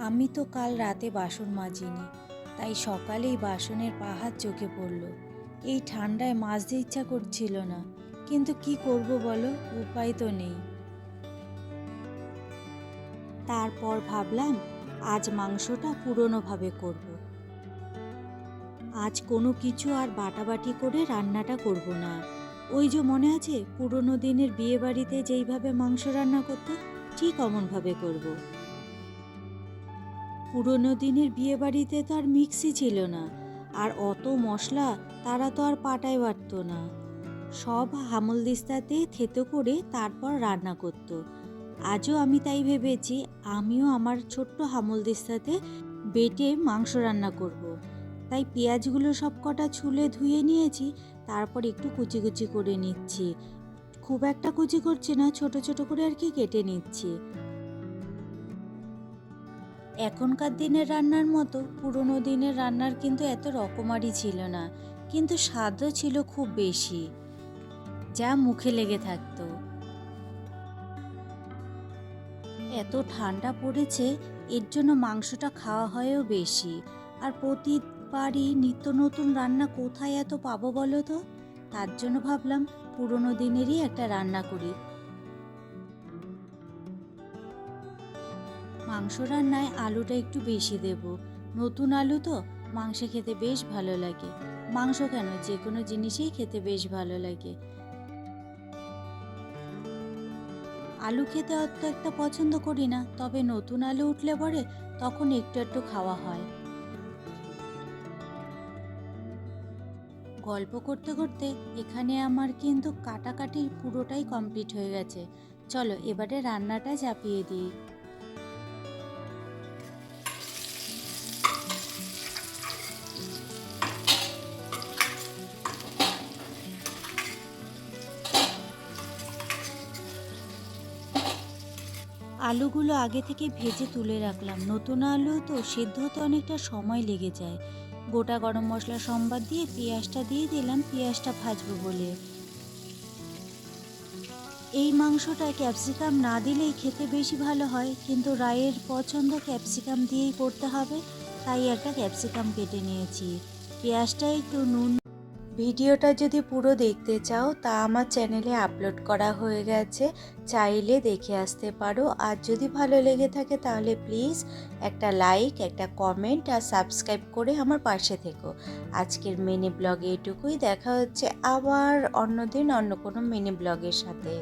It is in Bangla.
আমি তো কাল রাতে বাসন মাজিনি, তাই সকালেই বাসনের পাহাড় চোখে পড়ল। এই ঠান্ডায় মাজতে ইচ্ছা করছিল না, কিন্তু কি করব বলো, উপায় তো নেই। তারপর ভাবলাম আজ মাংসটা পুরনোভাবে করব। আজ কোনো কিছু আর বাটাবাটি করে রান্নাটা করব না। ওই যে মনে আছে পুরনো দিনের বিয়ে বাড়িতে যেইভাবে মাংস রান্না করতো, ঠিক অমনভাবে করব। পুরনো দিনের বিয়েবাড়িতে তো আর মিক্সি ছিল না, আর অত মশলা তারা তো আর পাটায় বাটতো না। সব হামলদিস্তাতে থেতো করে তারপর রান্না করত। আজও আমি তাই ভেবেছি, আমিও আমার ছোট্ট হামলদিস্তাতে বেটে মাংস রান্না করব। তাই পেঁয়াজগুলো সব কটা ছুলে ধুয়ে নিয়েছি, তারপর একটু কুচি কুচি করে নিচ্ছি। খুব একটা কুচি করছি না, ছোট ছোট করে আর কি কেটে নিচ্ছি। এখনকার দিনের রান্নার মতো পুরনো দিনের রান্নার কিন্তু এত রকমারি ছিল না, কিন্তু স্বাদও ছিল খুব বেশি, যা মুখে লেগে থাকতো। এত ঠান্ডা পড়েছে, এর জন্য মাংসটা খাওয়া হয়ও বেশি। আর প্রতিবারই নিত্য নতুন রান্না কোথায় এত পাবো বলো তো? তার জন্য ভাবলাম পুরনো দিনেরই একটা রান্না করি। মাংস রান্নায় আলুটা একটু বেশি দেব। নতুন আলু তো, মাংসে খেতে বেশ ভালো লাগে। মাংস কেন, যে কোনো জিনিসেই খেতে বেশ ভালো লাগে। আলু খেতে অত একটা পছন্দ করি না, তবে নতুন আলু উঠলে পরে তখন একটু একটু খাওয়া হয়। গল্প করতে করতে এখানে আমার কিন্তু কাটাকাটি পুরোটাই কমপ্লিট হয়ে গেছে। চলো এবারে রান্নাটা চাপিয়ে দিই। আলুগুলো আগে থেকে ভেজে তুলে রাখলাম। নতুন আলু তো সেদ্ধ হতে অনেকটা সময় লেগে যায়। গোটা গরম মশলা সম্বার দিয়ে পেঁয়াজটা দিয়ে দিলাম, পেঁয়াজটা ভাজবো বলে। এই মাংসটা ক্যাপসিকাম না দিলেই খেতে বেশি ভালো হয়, কিন্তু রায়ের পছন্দ ক্যাপসিকাম দিয়েই করতে হবে, তাই একটা ক্যাপসিকাম কেটে নিয়েছি। পেঁয়াজটা একটু নুন। ভিডিওটা যদি পুরো দেখতে চাও তা আমার চ্যানেলে আপলোড করা হয়ে গেছে, চাইলে দেখে আসতে পারো। আর যদি ভালো লেগে থাকে তাহলে প্লিজ একটা লাইক, একটা কমেন্ট আর সাবস্ক্রাইব করে আমার পাশে থেকো। আজকের মিনি ব্লগে এটুকুই, দেখা হচ্ছে আবার অন্যদিন অন্য কোনো মিনি ব্লগের সাথে।